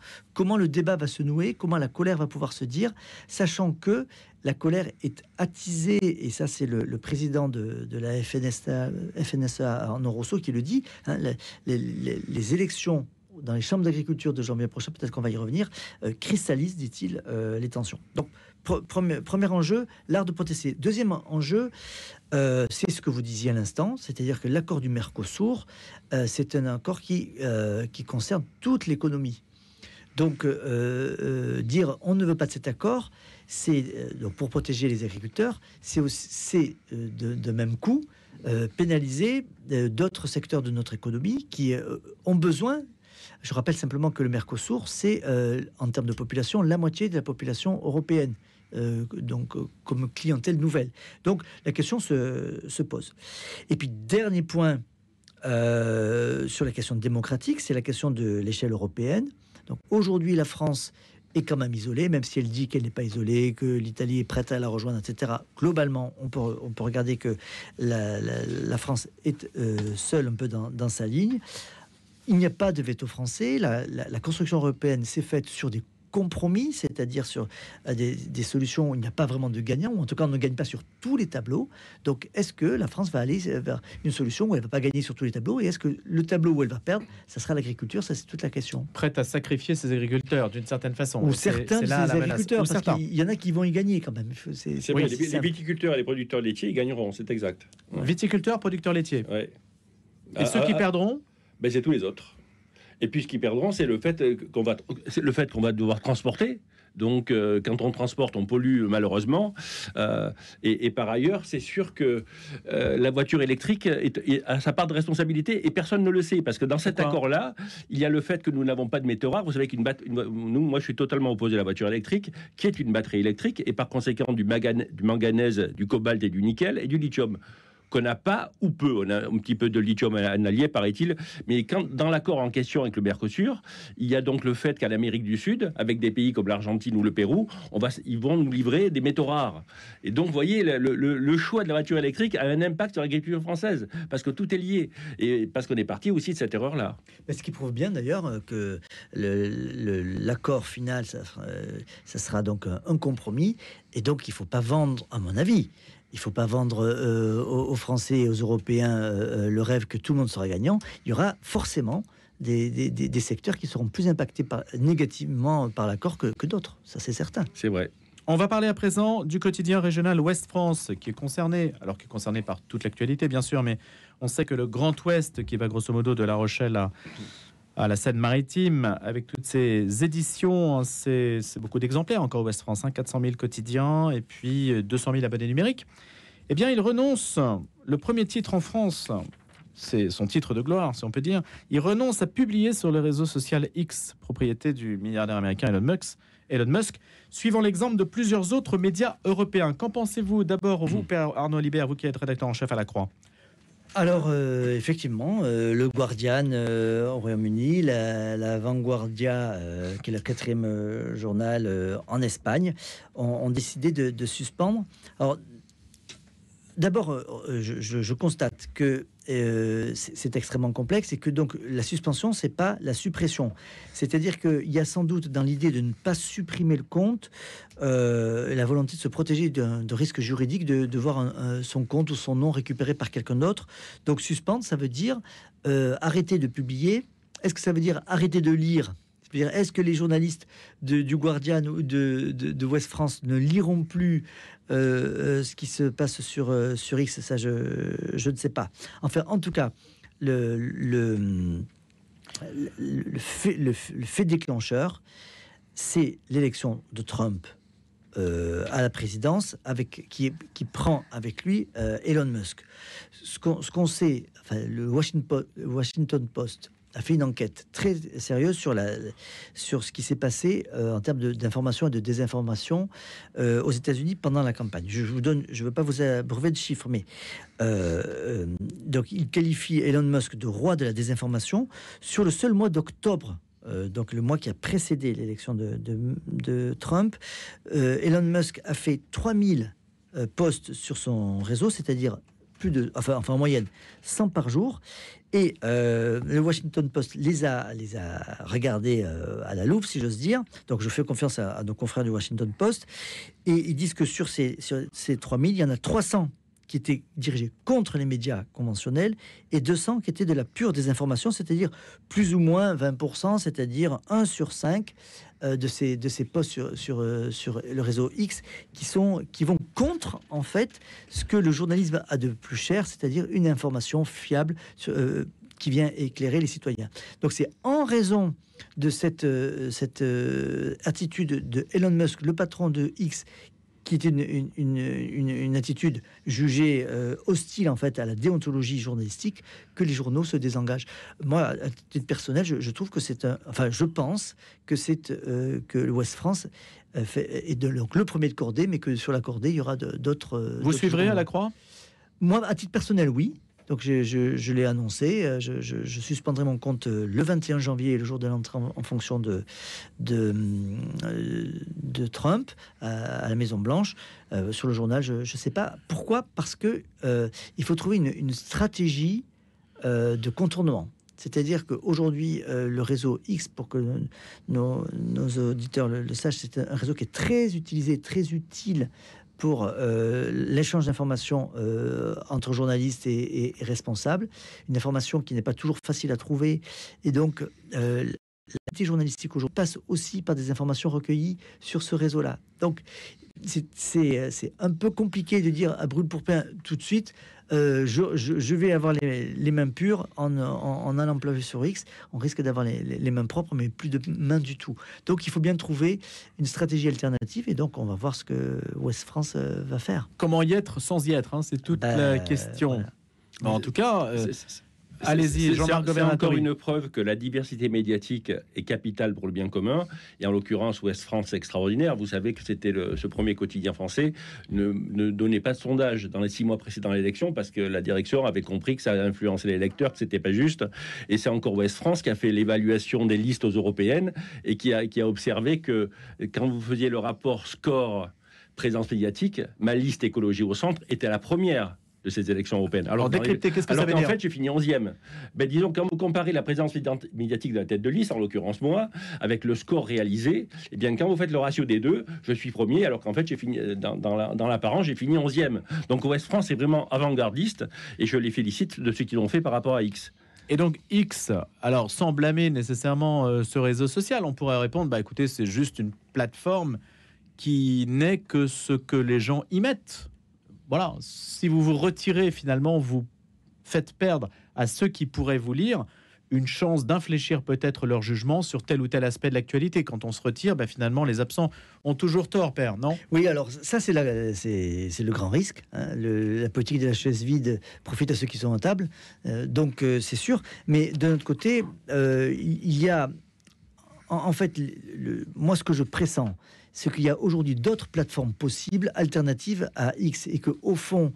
le débat va se nouer, comment la colère va pouvoir se dire, sachant que la colère est attisée, et ça c'est le président de la FNSEA, Arnaud Rousseau, qui le dit, hein, les élections dans les chambres d'agriculture de janvier prochain, peut-être qu'on va y revenir, cristallisent, dit-il, les tensions. Donc, premier enjeu, l'art de protester. Deuxième enjeu, c'est ce que vous disiez à l'instant, c'est-à-dire que l'accord du Mercosur, c'est un accord qui concerne toute l'économie. Donc, dire on ne veut pas de cet accord, c'est donc pour protéger les agriculteurs, c'est de même coup pénaliser d'autres secteurs de notre économie qui ont besoin. Je rappelle simplement que le Mercosur, c'est en termes de population la moitié de la population européenne. Donc comme clientèle nouvelle. Donc la question se pose. Et puis dernier point sur la question démocratique, c'est la question de l'échelle européenne. Donc aujourd'hui la France est quand même isolée, même si elle dit qu'elle n'est pas isolée, que l'Italie est prête à la rejoindre, etc. Globalement, on peut regarder que la France est seule un peu dans sa ligne. Il n'y a pas de veto français. La construction européenne s'est faite sur des compromis, c'est-à-dire sur des solutions où il n'y a pas vraiment de gagnant, ou en tout cas on ne gagne pas sur tous les tableaux. Donc est-ce que la France va aller vers une solution où elle ne va pas gagner sur tous les tableaux, et est-ce que le tableau où elle va perdre, ça sera l'agriculture? Ça, c'est toute la question. Prête à sacrifier ses agriculteurs d'une certaine façon. Ou certains de ces agriculteurs, parce qu'il y en a qui vont y gagner quand même. C'est vrai, les viticulteurs et les producteurs laitiers, ils gagneront, c'est exact. Ouais. Viticulteurs, producteurs laitiers. Ouais. Et ceux qui perdront, ben, c'est tous les autres. Et puis ce qui perdront, c'est le fait qu'on va devoir transporter. Donc, quand on transporte, on pollue malheureusement. Et par ailleurs, c'est sûr que la voiture électrique a sa part de responsabilité, et personne ne le sait, parce que dans cet accord-là, il y a le fait que nous n'avons pas de métaux rares. Vous savez moi, je suis totalement opposé à la voiture électrique, qui est une batterie électrique, et par conséquent du manganèse, du cobalt et du nickel et du lithium. Qu'on n'a pas ou peu. On a un petit peu de lithium allié, paraît-il. Mais dans l'accord en question avec le Mercosur, il y a donc le fait qu'à l'Amérique du Sud, avec des pays comme l'Argentine ou le Pérou, ils vont nous livrer des métaux rares. Et donc, vous voyez, le choix de la voiture électrique a un impact sur l'agriculture française, parce que tout est lié. Et parce qu'on est parti aussi de cette erreur-là. Ce qui prouve bien, d'ailleurs, que l'accord final, ça sera donc un compromis. Et donc, il ne faut pas vendre, à mon avis, il ne faut pas vendre aux Français et aux Européens le rêve que tout le monde sera gagnant. Il y aura forcément des secteurs qui seront plus impactés négativement par l'accord que d'autres. Ça, c'est certain. C'est vrai. On va parler à présent du quotidien régional Ouest France, qui est concerné par toute l'actualité, bien sûr, mais on sait que le Grand Ouest, qui va grosso modo de La Rochelle à la Seine-Maritime, avec toutes ces éditions, c'est beaucoup d'exemplaires encore Ouest France, 400 000 quotidiens et puis 200 000 abonnés numériques. Eh bien, il renonce, le premier titre en France, c'est son titre de gloire, si on peut dire, il renonce à publier sur le réseau social X, propriété du milliardaire américain Elon Musk, suivant l'exemple de plusieurs autres médias européens. Qu'en pensez-vous d'abord, vous, Père Arnaud Libert, vous qui êtes rédacteur en chef à La Croix? Alors, effectivement, le Guardian au Royaume-Uni, la Vanguardia, qui est le 4e journal en Espagne, ont décidé de suspendre. Alors, d'abord, je constate que c'est extrêmement complexe, et que donc la suspension, c'est pas la suppression. C'est-à-dire qu'il y a sans doute dans l'idée de ne pas supprimer le compte la volonté de se protéger de risque juridique de voir son compte ou son nom récupéré par quelqu'un d'autre. Donc suspendre, ça veut dire arrêter de publier. Est-ce que ça veut dire arrêter de lire? Est-ce que les journalistes du Guardian ou de Ouest France ne liront plus ce qui se passe sur X? Ça, je ne sais pas. Enfin, en tout cas, le fait déclencheur, c'est l'élection de Trump à la présidence, qui prend avec lui Elon Musk. Ce qu'on sait, enfin, le Washington Post a fait une enquête très sérieuse sur ce qui s'est passé en termes d'information et de désinformation aux États-Unis pendant la campagne. Je ne veux pas vous abreuver de chiffres, mais donc il qualifie Elon Musk de roi de la désinformation sur le seul mois d'octobre. Donc le mois qui a précédé l'élection de Trump. Elon Musk a fait 3000 posts sur son réseau, c'est-à-dire en moyenne 100 par jour. Et le Washington Post les a regardés à la loupe, si j'ose dire. Donc je fais confiance à nos confrères du Washington Post. Et ils disent que sur ces 3000, il y en a 300 qui étaient dirigés contre les médias conventionnels et 200 qui étaient de la pure désinformation, c'est-à-dire plus ou moins 20%, c'est-à-dire 1 sur 5 de ces posts sur le réseau X qui vont contre, en fait, ce que le journalisme a de plus cher, c'est-à-dire une information fiable qui vient éclairer les citoyens. Donc c'est en raison de cette attitude de Elon Musk, le patron de X, qui était une attitude jugée hostile en fait à la déontologie journalistique, que les journaux se désengagent. Moi, à titre personnel, je trouve que je pense que que l'Ouest France est donc le premier de cordée, mais que sur la cordée, il y aura d'autres. Vous suivrez journaux. à la Croix? Moi, à titre personnel, oui. Donc je l'ai annoncé, je suspendrai mon compte le 21 janvier, le jour de l'entrée en fonction de Trump à la Maison Blanche. Sur le journal, je ne sais pas pourquoi, parce que il faut trouver une stratégie de contournement. C'est-à-dire qu'aujourd'hui, le réseau X, pour que nos auditeurs le sachent, c'est un réseau qui est très utilisé, très utile pour l'échange d'informations entre journalistes et responsables, une information qui n'est pas toujours facile à trouver, et donc l'activité journalistique aujourd'hui passe aussi par des informations recueillies sur ce réseau-là. Donc c'est un peu compliqué de dire à brûle-pourpain tout de suite je vais avoir les mains pures en allant pleurer sur X. On risque d'avoir les mains propres, mais plus de mains du tout. Donc il faut bien trouver une stratégie alternative, et donc on va voir ce que Ouest France va faire. Comment y être sans y être, hein, c'est toute la question. Voilà. Bon, en tout cas, allez-y, Jean-Marc C'est encore Governatori. une preuve que la diversité médiatique est capitale pour le bien commun. Et en l'occurrence, Ouest France, c'est extraordinaire. Vous savez que c'était ce premier quotidien français ne donnait pas de sondage dans les 6 mois précédant l'élection, parce que la direction avait compris que ça influençait les lecteurs, que c'était pas juste. Et c'est encore Ouest France qui a fait l'évaluation des listes aux européennes et qui a observé que quand vous faisiez le rapport score présence médiatique, ma liste écologie au centre était la première de ces élections européennes. Alors décryptez, qu'est-ce que ça veut dire ? En fait, j'ai fini 11e. Ben, disons, quand vous comparez la présence médiatique de la tête de liste, en l'occurrence moi, avec le score réalisé, eh bien, quand vous faites le ratio des deux, je suis premier, alors qu'en fait, j'ai fini dans l'apparence, j'ai fini 11e. Donc, Ouest France est vraiment avant-gardiste, et je les félicite de ce qu'ils ont fait par rapport à X. Et donc X, alors sans blâmer nécessairement ce réseau social, on pourrait répondre, bah écoutez, c'est juste une plateforme qui n'est que ce que les gens y mettent. Voilà, si vous vous retirez, finalement, vous faites perdre à ceux qui pourraient vous lire une chance d'infléchir peut-être leur jugement sur tel ou tel aspect de l'actualité. Quand on se retire, bah, finalement, les absents ont toujours tort, Père, non ? Oui, alors ça, c'est le grand risque. Hein. La politique de la chaise vide profite à ceux qui sont à table. Donc, c'est sûr. Mais d'un autre côté, il y a... En fait, moi, ce que je pressens, c'est qu'il y a aujourd'hui d'autres plateformes possibles, alternatives à X, et que au fond,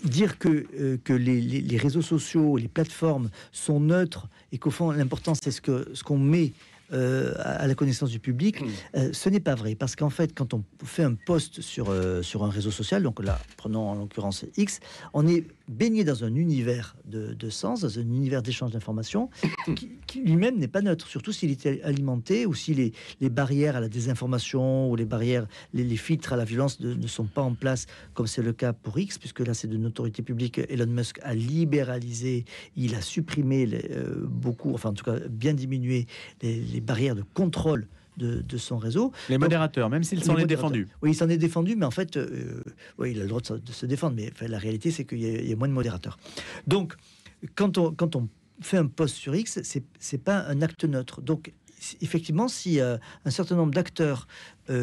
dire que les réseaux sociaux, les plateformes sont neutres, et qu'au fond, l'important, c'est ce qu'on met à la connaissance du public, ce n'est pas vrai, parce qu'en fait, quand on fait un post sur un réseau social, donc là, prenons en l'occurrence X, on est baigné dans un univers de sens, dans un univers d'échange d'informations qui lui-même n'est pas neutre, surtout s'il est alimenté, ou si les barrières à la désinformation ou les barrières, les filtres à la violence ne sont pas en place, comme c'est le cas pour X, puisque là c'est de notoriété publique. Elon Musk a libéralisé, il a supprimé beaucoup, enfin en tout cas bien diminué les barrières de contrôle de son réseau. Les modérateurs, même s'il s'en est défendu. Oui, il s'en est défendu, mais en fait, oui, il a le droit de se défendre, mais enfin, la réalité, c'est qu'il y a moins de modérateurs. Donc, quand on fait un post sur X, c'est pas un acte neutre. Donc, effectivement, si un certain nombre d'acteurs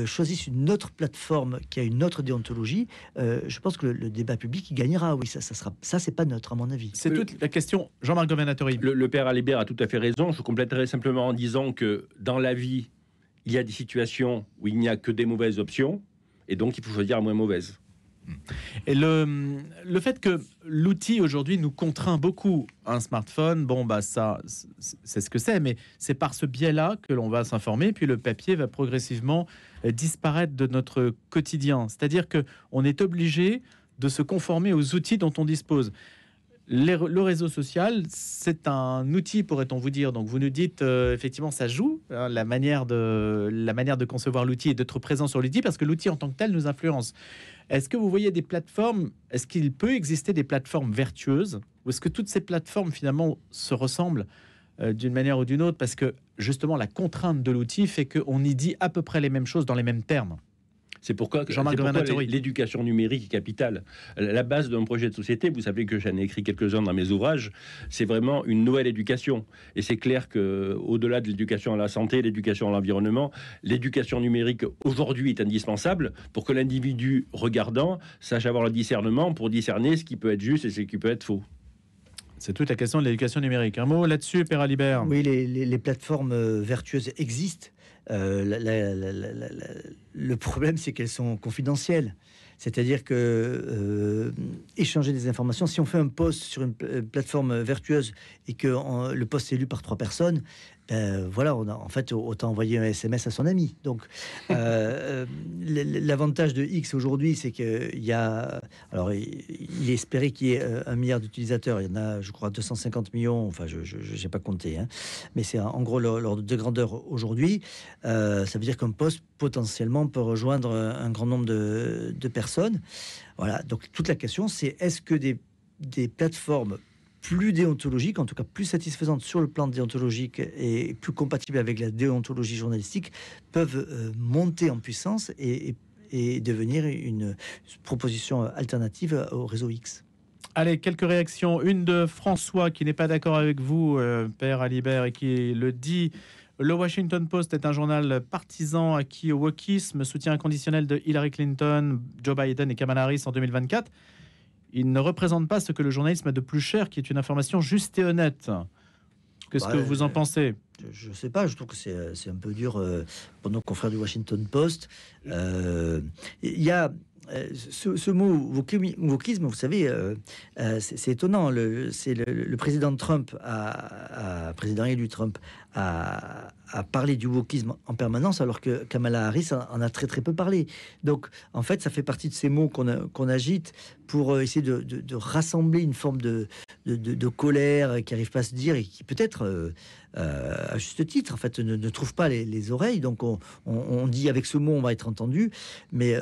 choisissent une autre plateforme qui a une autre déontologie, je pense que le débat public il gagnera. Oui, ça c'est pas neutre à mon avis. C'est toute la question. Jean-Marc Governatori. Le père Alibert a tout à fait raison. Je compléterai simplement en disant que dans la vie, il y a des situations où il n'y a que des mauvaises options, et donc il faut choisir la moins mauvaise. Et le fait que l'outil aujourd'hui nous contraint beaucoup, un smartphone, bon bah ça c'est ce que c'est, mais c'est par ce biais-là que l'on va s'informer, puis le papier va progressivement disparaître de notre quotidien. C'est-à-dire que on est obligé de se conformer aux outils dont on dispose. Le réseau social, c'est un outil, pourrait-on vous dire. Donc vous nous dites, effectivement, ça joue, hein, la manière de concevoir l'outil et d'être présent sur l'outil, parce que l'outil en tant que tel nous influence. Est-ce que vous voyez des plateformes, est-ce qu'il peut exister des plateformes vertueuses, ou est-ce que toutes ces plateformes, finalement, se ressemblent d'une manière ou d'une autre, parce que, justement, la contrainte de l'outil fait qu'on y dit à peu près les mêmes choses dans les mêmes termes? C'est pourquoi l'éducation numérique est capitale. La base d'un projet de société, vous savez que j'en ai écrit quelques-uns dans mes ouvrages, c'est vraiment une nouvelle éducation. Et c'est clair qu'au-delà de l'éducation à la santé, l'éducation à l'environnement, l'éducation numérique aujourd'hui est indispensable pour que l'individu regardant sache avoir le discernement pour discerner ce qui peut être juste et ce qui peut être faux. C'est toute la question de l'éducation numérique. Un mot là-dessus, Père Alibert? Oui, les plateformes vertueuses existent. Le problème, c'est qu'elles sont confidentielles. C'est-à-dire que échanger des informations, si on fait un post sur une plateforme vertueuse et que le post est lu par 3 personnes, voilà, on a en fait autant envoyer un SMS à son ami. Donc l'avantage de X aujourd'hui, c'est qu'il y a, alors il est espéré qu'il y ait 1 milliard d'utilisateurs. Il y en a, je crois, 250 millions. Enfin, je n'ai pas compté, hein. Mais c'est en gros l'ordre de grandeur aujourd'hui. Ça veut dire qu'un post potentiellement peut rejoindre un grand nombre de personnes. Voilà. Donc toute la question, c'est est-ce que des plateformes plus déontologiques, en tout cas plus satisfaisantes sur le plan déontologique et plus compatibles avec la déontologie journalistique, peuvent monter en puissance et devenir une proposition alternative au réseau X. Allez, quelques réactions. Une de François qui n'est pas d'accord avec vous, Père Alibert, et qui le dit. Le Washington Post est un journal partisan acquis au wokisme, soutien inconditionnel de Hillary Clinton, Joe Biden et Kamala Harris en 2024. Il ne représente pas ce que le journalisme a de plus cher, qui est une information juste et honnête. Qu'est-ce que vous en pensez? Je ne sais pas, je trouve que c'est un peu dur pour nos confrères du Washington Post. Il y a ce mot wokisme, vous savez, c'est étonnant. C'est le président Trump, président élu Trump, a parlé du wokisme en permanence, alors que Kamala Harris en a très très peu parlé. Donc, en fait, ça fait partie de ces mots qu'on agite pour essayer de rassembler une forme de colère qui n'arrive pas à se dire et qui peut-être, à juste titre, en fait, ne trouve pas les oreilles. Donc, on dit avec ce mot, on va être entendu. Mais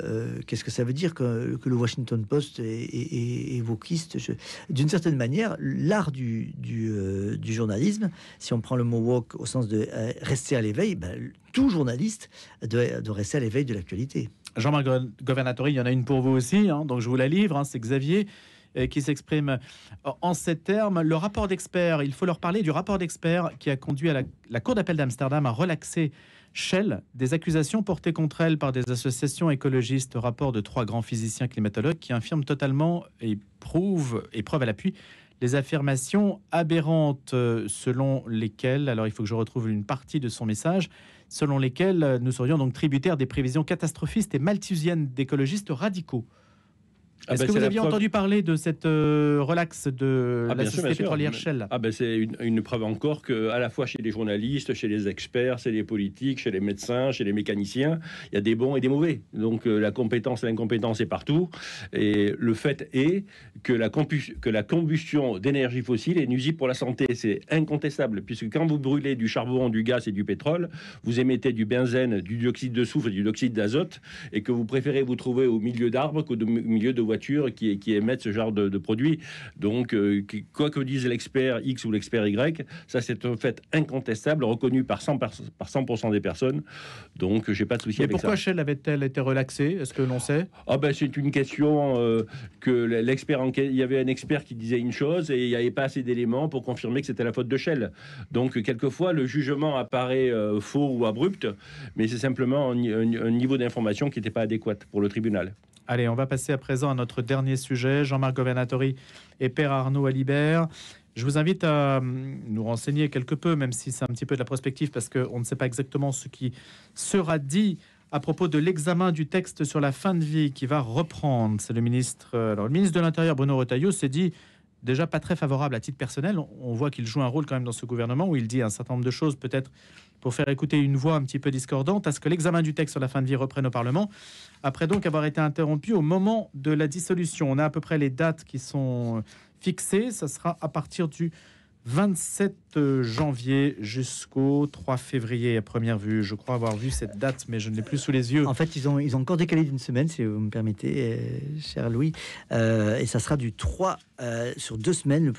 qu'est-ce que ça veut dire que le Washington Post est wokiste? D'une certaine manière, l'art du journalisme, si on prend le mot woke au sens de rester à l'éveil, tout journaliste doit rester à l'éveil de l'actualité. Jean-Marc Governatori, il y en a une pour vous aussi, hein, donc je vous la livre, hein, c'est Xavier qui s'exprime en ces termes. Le rapport d'experts, il faut leur parler du rapport d'experts qui a conduit à la Cour d'appel d'Amsterdam à relaxer Shell des accusations portées contre elle par des associations écologistes. Rapport de 3 grands physiciens climatologues qui infirment totalement et preuve à l'appui les affirmations aberrantes selon lesquelles, alors il faut que je retrouve une partie de son message, selon lesquelles nous serions donc tributaires des prévisions catastrophistes et malthusiennes d'écologistes radicaux. Est-ce que vous aviez entendu parler de cette relaxe de la société pétrolière Shell? C'est une preuve encore que, à la fois chez les journalistes, chez les experts, chez les politiques, chez les médecins, chez les mécaniciens, il y a des bons et des mauvais. Donc la compétence et l'incompétence est partout. Et le fait est que la combustion d'énergie fossile est nuisible pour la santé. C'est incontestable, puisque quand vous brûlez du charbon, du gaz et du pétrole, vous émettez du benzène, du dioxyde de soufre et du dioxyde d'azote, et que vous préférez vous trouver au milieu d'arbres qu'au milieu de voitures qui émettent ce genre de produits. Donc, quoi que dise l'expert X ou l'expert Y, ça c'est un fait incontestable, reconnu par 100% des personnes. Donc, j'ai pas de souci avec ça. Et pourquoi Shell avait-elle été relaxée? Est-ce que l'on sait? C'est une question que l'expert il y avait un expert qui disait une chose et il n'y avait pas assez d'éléments pour confirmer que c'était la faute de Shell. Donc, quelquefois, le jugement apparaît faux ou abrupt, mais c'est simplement un niveau d'information qui n'était pas adéquat pour le tribunal. Allez, on va passer à présent à notre dernier sujet. Jean-Marc Governatori et Père Arnaud Alibert. Je vous invite à nous renseigner quelque peu, même si c'est un petit peu de la prospective, parce qu'on ne sait pas exactement ce qui sera dit à propos de l'examen du texte sur la fin de vie qui va reprendre. C'est le ministre, le ministre de l'Intérieur, Bruno Retailleau, s'est dit déjà pas très favorable à titre personnel. On voit qu'il joue un rôle quand même dans ce gouvernement où il dit un certain nombre de choses, peut-être pour faire écouter une voix un petit peu discordante, à ce que l'examen du texte sur la fin de vie reprenne au Parlement, après donc avoir été interrompu au moment de la dissolution. On a à peu près les dates qui sont fixées. Ça sera à partir du 27 janvier jusqu'au 3 février à première vue. Je crois avoir vu cette date, mais je ne l'ai plus sous les yeux. En fait, ils ont encore décalé d'une semaine, si vous me permettez, cher Louis. Et ça sera du 3 sur 2 semaines.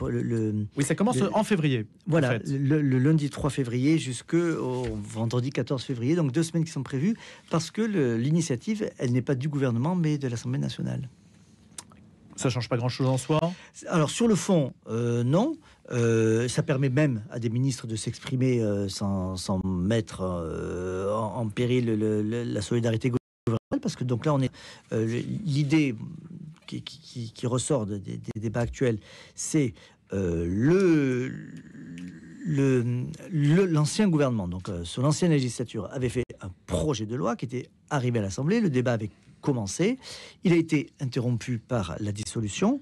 Oui, ça commence en février. Voilà, en fait. le lundi 3 février jusqu'au vendredi 14 février. Donc 2 semaines qui sont prévues parce que l'initiative, elle n'est pas du gouvernement, mais de l'Assemblée nationale. Ça change pas grand-chose en soi? Alors sur le fond, non. Ça permet même à des ministres de s'exprimer sans mettre en péril la solidarité gouvernementale, parce que donc là on est l'idée qui ressort des débats actuels, c'est l'ancien gouvernement, donc sur l'ancienne législature, avait fait un projet de loi qui était arrivé à l'Assemblée. Le débat avait commencé, il a été interrompu par la dissolution,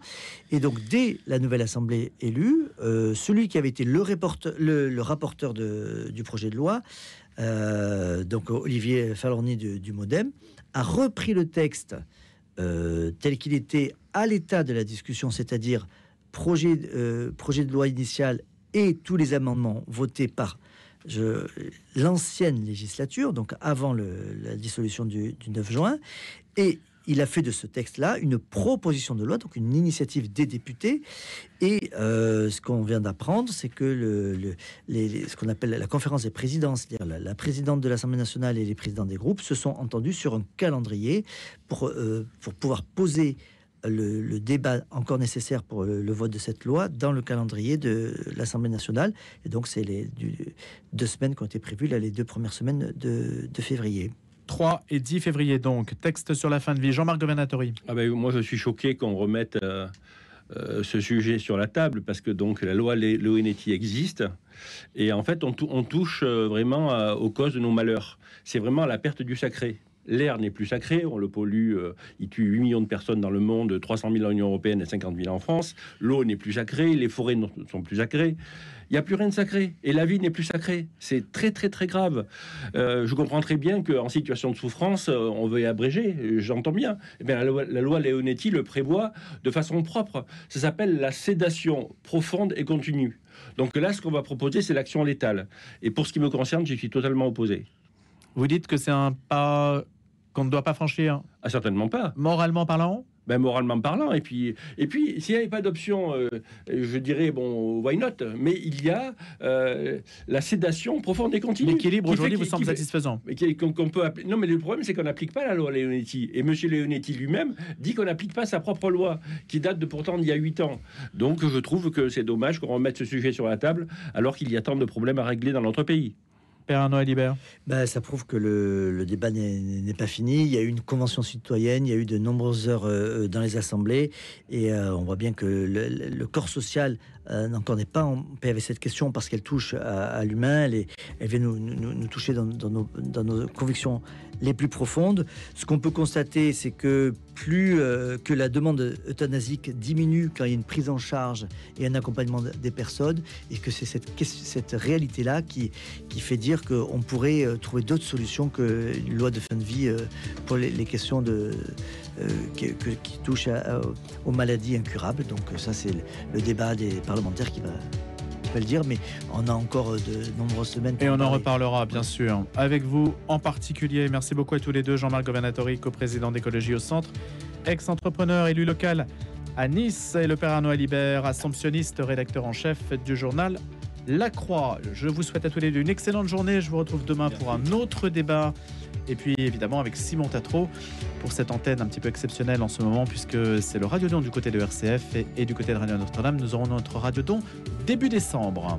et donc dès la nouvelle Assemblée élue, celui qui avait été le rapporteur du projet de loi, donc Olivier Falorni du MoDem, a repris le texte tel qu'il était à l'état de la discussion, c'est-à-dire projet de loi initial et tous les amendements votés par l'ancienne législature, donc avant la dissolution du 9 juin, et il a fait de ce texte-là une proposition de loi, donc une initiative des députés. Et ce qu'on vient d'apprendre, c'est que ce qu'on appelle la conférence des présidents, c'est-à-dire la présidente de l'Assemblée nationale et les présidents des groupes, se sont entendus sur un calendrier pour pouvoir poser le débat encore nécessaire pour le vote de cette loi dans le calendrier de l'Assemblée nationale. Et donc, c'est les 2 semaines qui ont été prévues, là, les 2 premières semaines de février. 3 et 10 février, donc. Texte sur la fin de vie. Jean-Marc Governatori. Moi, je suis choqué qu'on remette ce sujet sur la table, parce que donc la loi Leonetti existe. Et en fait, on touche vraiment aux causes de nos malheurs. C'est vraiment la perte du sacré. L'air n'est plus sacré, on le pollue, il tue 8 millions de personnes dans le monde, 300 000 en Union européenne et 50 000 en France. L'eau n'est plus sacrée, les forêts ne sont plus sacrées. Il n'y a plus rien de sacré, et la vie n'est plus sacrée. C'est très très très grave. Je comprends très bien qu'en situation de souffrance, on veut abréger, j'entends bien. Eh bien, la loi Leonetti le prévoit de façon propre. Ça s'appelle la sédation profonde et continue. Donc là, ce qu'on va proposer, c'est l'action létale. Et pour ce qui me concerne, j'y suis totalement opposé. Vous dites que c'est un pas qu'on ne doit pas franchir? Certainement pas. Moralement parlant? Moralement parlant, et puis s'il n'y avait pas d'option, je dirais, bon, why not? Mais il y a la sédation profonde et continue. L'équilibre aujourd'hui vous semble satisfaisant? Qu'on peut appeler... Non, mais le problème, c'est qu'on n'applique pas la loi Leonetti. Et M. Leonetti lui-même dit qu'on n'applique pas sa propre loi, qui date pourtant d'il y a 8 ans. Donc, je trouve que c'est dommage qu'on remette ce sujet sur la table, alors qu'il y a tant de problèmes à régler dans notre pays. Père Arnaud Alibert. Ça prouve que le débat n'est pas fini. Il y a eu une convention citoyenne, il y a eu de nombreuses heures dans les assemblées, et on voit bien que le corps social n'en est pas en paix avec cette question, parce qu'elle touche à l'humain, elle vient nous toucher dans nos convictions les plus profondes. Ce qu'on peut constater, c'est que plus que la demande euthanasique diminue quand il y a une prise en charge et un accompagnement des personnes, et que c'est cette réalité-là qui fait dire qu'on pourrait trouver d'autres solutions que une loi de fin de vie pour les questions qui touchent aux maladies incurables. Donc ça, c'est le débat des parlementaires qui va le dire, mais on a encore de nombreuses semaines. Et on en reparlera, bien sûr, avec vous en particulier. Merci beaucoup à tous les deux. Jean-Marc Governatori, coprésident d'Écologie au Centre, ex-entrepreneur élu local à Nice, et le père Arnaud Alibert, assomptionniste, rédacteur en chef du journal La Croix. Je vous souhaite à tous les deux une excellente journée. Je vous retrouve demain pour un autre débat. Et puis évidemment avec Simon Tatro pour cette antenne un petit peu exceptionnelle en ce moment, puisque c'est le Radiodon du côté de RCF et du côté de Radio Notre-Dame. Nous aurons notre Radiodon début décembre.